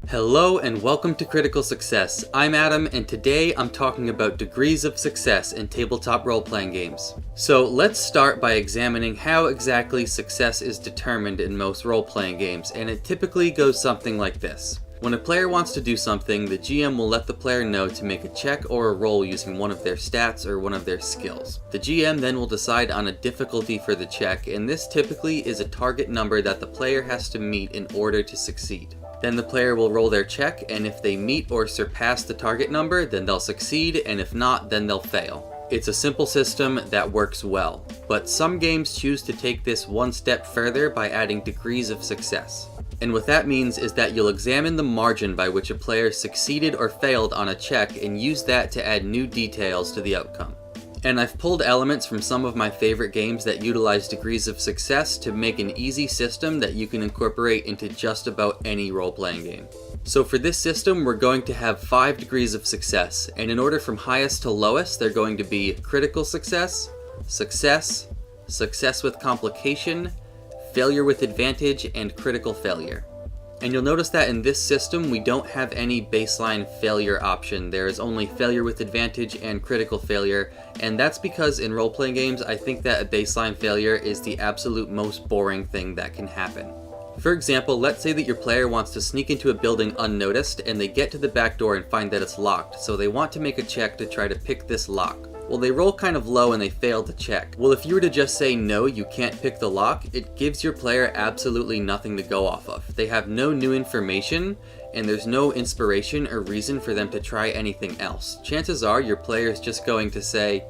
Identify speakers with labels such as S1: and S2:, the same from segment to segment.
S1: Hello and welcome to Critical Success. I'm Adam and today I'm talking about degrees of success in tabletop role-playing games. So let's start by examining how exactly success is determined in most role-playing games, and it typically goes something like this. When a player wants to do something, the GM will let the player know to make a check or a roll using one of their stats or one of their skills. The GM then will decide on a difficulty for the check, and this typically is a target number that the player has to meet in order to succeed. Then the player will roll their check, and if they meet or surpass the target number, then they'll succeed, and if not, then they'll fail. It's a simple system that works well, but some games choose to take this one step further by adding degrees of success. And what that means is that you'll examine the margin by which a player succeeded or failed on a check and use that to add new details to the outcome. And I've pulled elements from some of my favorite games that utilize degrees of success to make an easy system that you can incorporate into just about any role-playing game. So for this system, we're going to have 5 degrees of success, and in order from highest to lowest, they're going to be critical success, success, success with complication, failure with advantage, and critical failure. And you'll notice that in this system, we don't have any baseline failure option. There is only failure with advantage and critical failure, and that's because in role-playing games, I think that a baseline failure is the absolute most boring thing that can happen. For example, let's say that your player wants to sneak into a building unnoticed, and they get to the back door and find that it's locked, so they want to make a check to try to pick this lock. Well, they roll kind of low and they fail to check. Well, if you were to just say no, you can't pick the lock, it gives your player absolutely nothing to go off of. They have no new information, and there's no inspiration or reason for them to try anything else. Chances are your player is just going to say,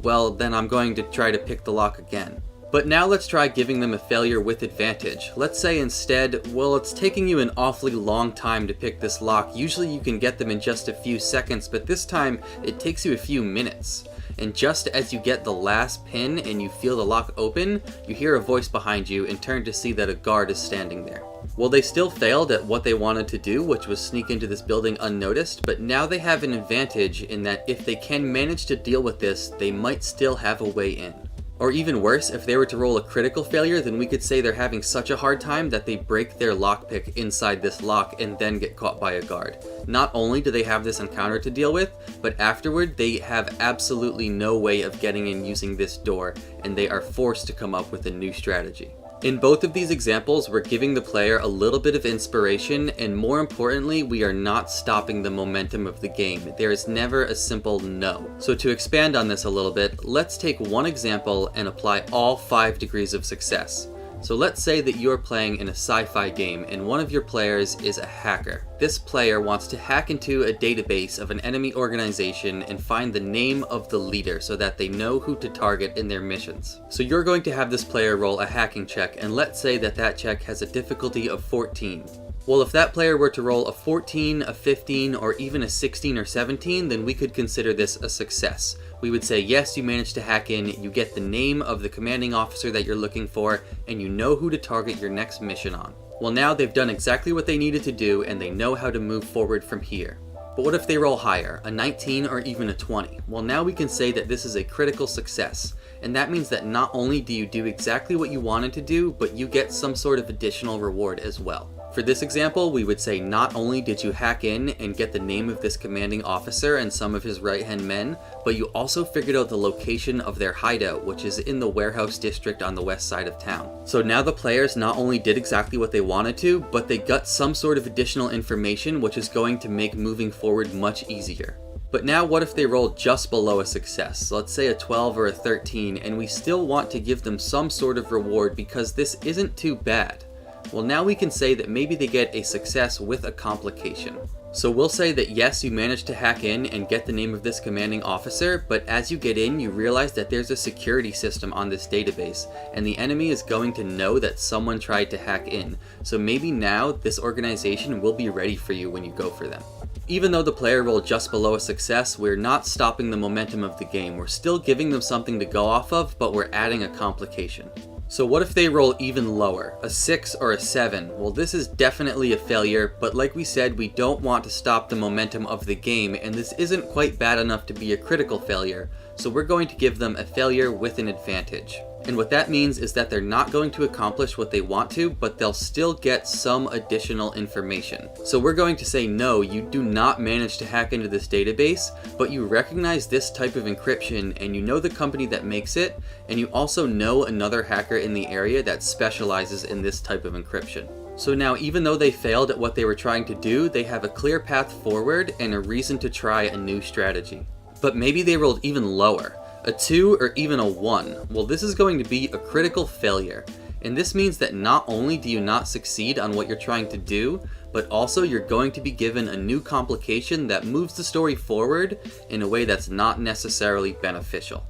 S1: well, then I'm going to try to pick the lock again. But now let's try giving them a failure with advantage. Let's say instead, well, it's taking you an awfully long time to pick this lock. Usually you can get them in just a few seconds, but this time it takes you a few minutes. And just as you get the last pin and you feel the lock open, you hear a voice behind you and turn to see that a guard is standing there. Well, they still failed at what they wanted to do, which was sneak into this building unnoticed, but now they have an advantage in that if they can manage to deal with this, they might still have a way in. Or even worse, if they were to roll a critical failure, then we could say they're having such a hard time that they break their lockpick inside this lock and then get caught by a guard. Not only do they have this encounter to deal with, but afterward they have absolutely no way of getting in using this door, and they are forced to come up with a new strategy. In both of these examples, we're giving the player a little bit of inspiration, and more importantly, we are not stopping the momentum of the game. There is never a simple no. So to expand on this a little bit, let's take one example and apply all 5 degrees of success. So let's say that you're playing in a sci-fi game and one of your players is a hacker. This player wants to hack into a database of an enemy organization and find the name of the leader so that they know who to target in their missions. So you're going to have this player roll a hacking check, and let's say that that check has a difficulty of 14. Well, if that player were to roll a 14, a 15, or even a 16 or 17, then we could consider this a success. We would say, yes, you managed to hack in, you get the name of the commanding officer that you're looking for, and you know who to target your next mission on. Well, now they've done exactly what they needed to do, and they know how to move forward from here. But what if they roll higher, a 19 or even a 20? Well, now we can say that this is a critical success, and that means that not only do you do exactly what you wanted to do, but you get some sort of additional reward as well. For this example, we would say not only did you hack in and get the name of this commanding officer and some of his right-hand men, but you also figured out the location of their hideout, which is in the warehouse district on the west side of town. So now the players not only did exactly what they wanted to, but they got some sort of additional information which is going to make moving forward much easier. But now what if they roll just below a success, let's say a 12 or a 13, and we still want to give them some sort of reward because this isn't too bad? Well, now we can say that maybe they get a success with a complication. So we'll say that yes, you managed to hack in and get the name of this commanding officer, but as you get in, you realize that there's a security system on this database, and the enemy is going to know that someone tried to hack in. So maybe now this organization will be ready for you when you go for them. Even though the player rolled just below a success, we're not stopping the momentum of the game. We're still giving them something to go off of, but we're adding a complication. So what if they roll even lower, a 6 or a 7? Well, this is definitely a failure, but like we said, we don't want to stop the momentum of the game, and this isn't quite bad enough to be a critical failure, so we're going to give them a failure with an advantage. And what that means is that they're not going to accomplish what they want to, but they'll still get some additional information. So we're going to say, no, you do not manage to hack into this database, but you recognize this type of encryption and you know the company that makes it, and you also know another hacker in the area that specializes in this type of encryption. So now, even though they failed at what they were trying to do, they have a clear path forward and a reason to try a new strategy. But maybe they rolled even lower, a 2 or even a 1. Well, this is going to be a critical failure. And this means that not only do you not succeed on what you're trying to do, but also you're going to be given a new complication that moves the story forward in a way that's not necessarily beneficial.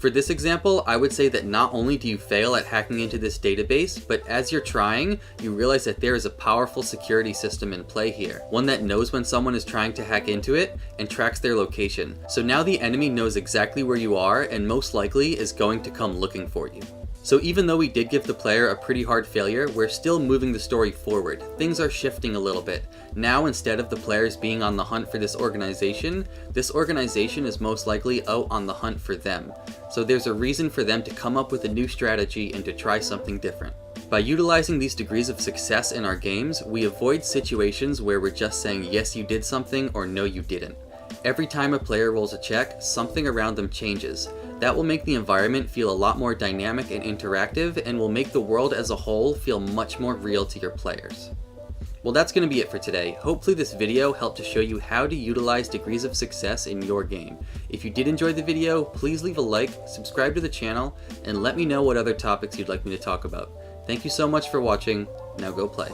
S1: For this example, I would say that not only do you fail at hacking into this database, but as you're trying, you realize that there is a powerful security system in play here. One that knows when someone is trying to hack into it and tracks their location. So now the enemy knows exactly where you are and most likely is going to come looking for you. So even though we did give the player a pretty hard failure, we're still moving the story forward. Things are shifting a little bit. Now, instead of the players being on the hunt for this organization is most likely out on the hunt for them. So there's a reason for them to come up with a new strategy and to try something different. By utilizing these degrees of success in our games, we avoid situations where we're just saying yes you did something or no you didn't. Every time a player rolls a check, something around them changes. That will make the environment feel a lot more dynamic and interactive, and will make the world as a whole feel much more real to your players. Well, that's going to be it for today. Hopefully this video helped to show you how to utilize degrees of success in your game. If you did enjoy the video, please leave a like, subscribe to the channel, and let me know what other topics you'd like me to talk about. Thank you so much for watching. Now go play.